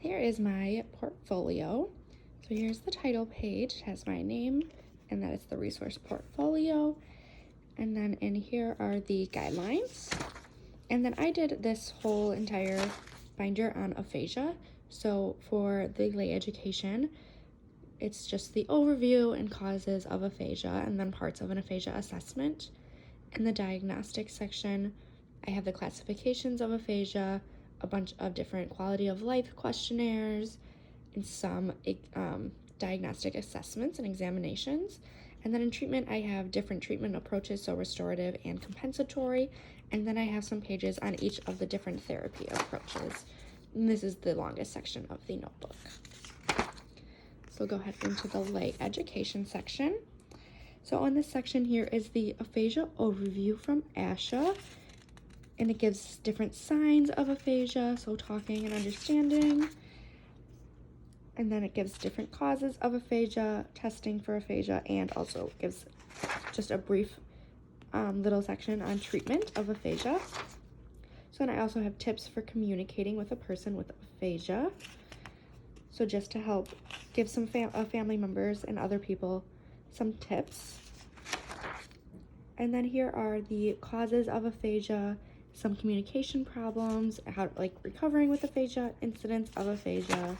Here is my portfolio. So here's the title page. It has my name, and that is the resource portfolio. And then in here are the guidelines. And then I did this whole entire binder on aphasia. So for the lay education, it's just the overview and causes of aphasia, and then parts of an aphasia assessment. In the diagnostic section, I have the classifications of aphasia, a bunch of different quality of life questionnaires, and some diagnostic assessments and examinations. And then in treatment, I have different treatment approaches, so restorative and compensatory. And then I have some pages on each of the different therapy approaches. And this is the longest section of the notebook. So go ahead into the lay education section. So on this section here is the aphasia overview from ASHA, and it gives different signs of aphasia, so talking and understanding. And then it gives different causes of aphasia, testing for aphasia, and also gives just a brief little section on treatment of aphasia. So then I also have tips for communicating with a person with aphasia. So just to help give some family members and other people some tips. And then here are the causes of aphasia, some communication problems, how like recovering with aphasia, incidents of aphasia.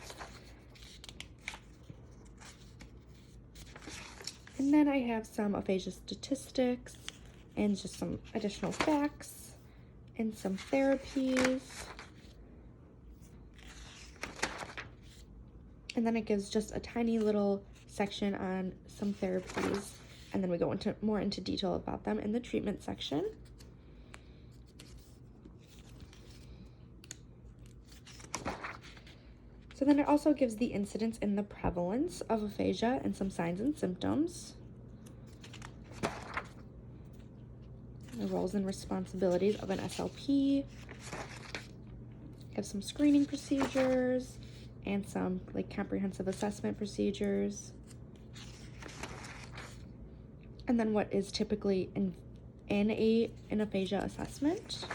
And then I have some aphasia statistics and just some additional facts and some therapies. And then it gives just a tiny little section on some therapies, and then we go into more into detail about them in the treatment section. So then it also gives the incidence and the prevalence of aphasia and some signs and symptoms. The roles and responsibilities of an SLP. Have some screening procedures and some like comprehensive assessment procedures. And then what is typically in an aphasia assessment,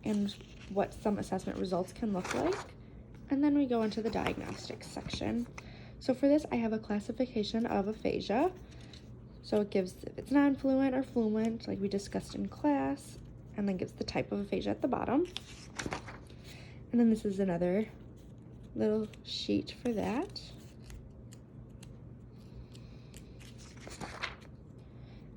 and what some assessment results can look like. And then we go into the diagnostics section. So for this, I have a classification of aphasia. So it gives if it's non-fluent or fluent, like we discussed in class, and then gives the type of aphasia at the bottom. And then this is another little sheet for that.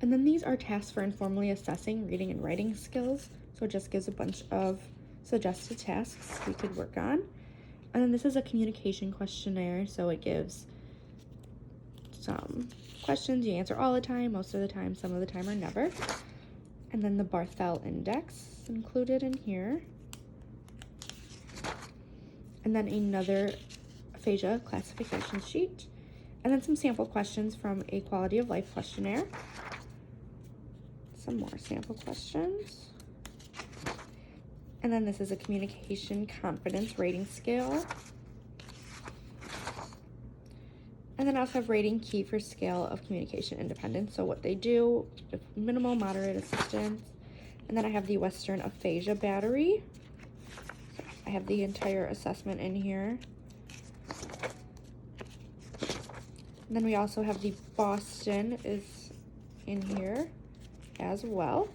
And then these are tasks for informally assessing reading and writing skills. So it just gives a bunch of suggested tasks we could work on. And then this is a communication questionnaire. So it gives some questions you answer all the time, most of the time, some of the time, or never. And then the Barthel Index is included in here. And then another aphasia classification sheet. And then some sample questions from a quality of life questionnaire. Some more sample questions. And then this is a communication confidence rating scale. And then I also have rating key for scale of communication independence. So what they do, minimal, moderate assistance. And then I have the Western Aphasia Battery. So I have the entire assessment in here. And then we also have the Boston is in here as well.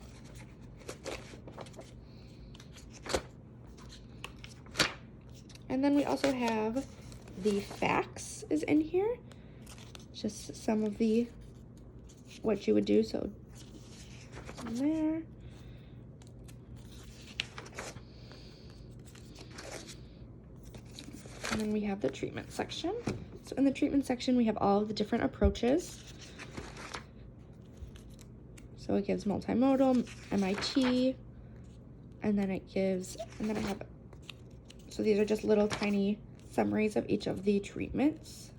And then we also have the facts is in here. Just some of the what you would do. So there. And then we have the treatment section. So in the treatment section, we have all of the different approaches. So it gives multimodal, MIT, and then it gives, and then I have, so these are just little tiny summaries of each of the treatments.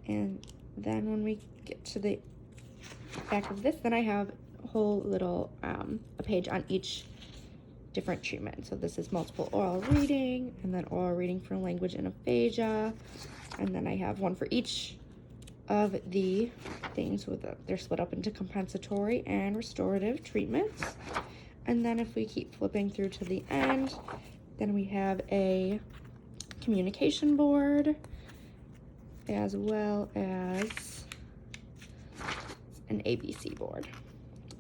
And then when we get to the back of this, then I have a whole little, a page on each different treatment. So this is multiple oral reading, and then oral reading for language and aphasia. And then I have one for each of the things with they're split up into compensatory and restorative treatments. And then if we keep flipping through to the end, Then we have a communication board, as well as an ABC board.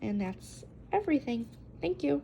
And that's everything. Thank you.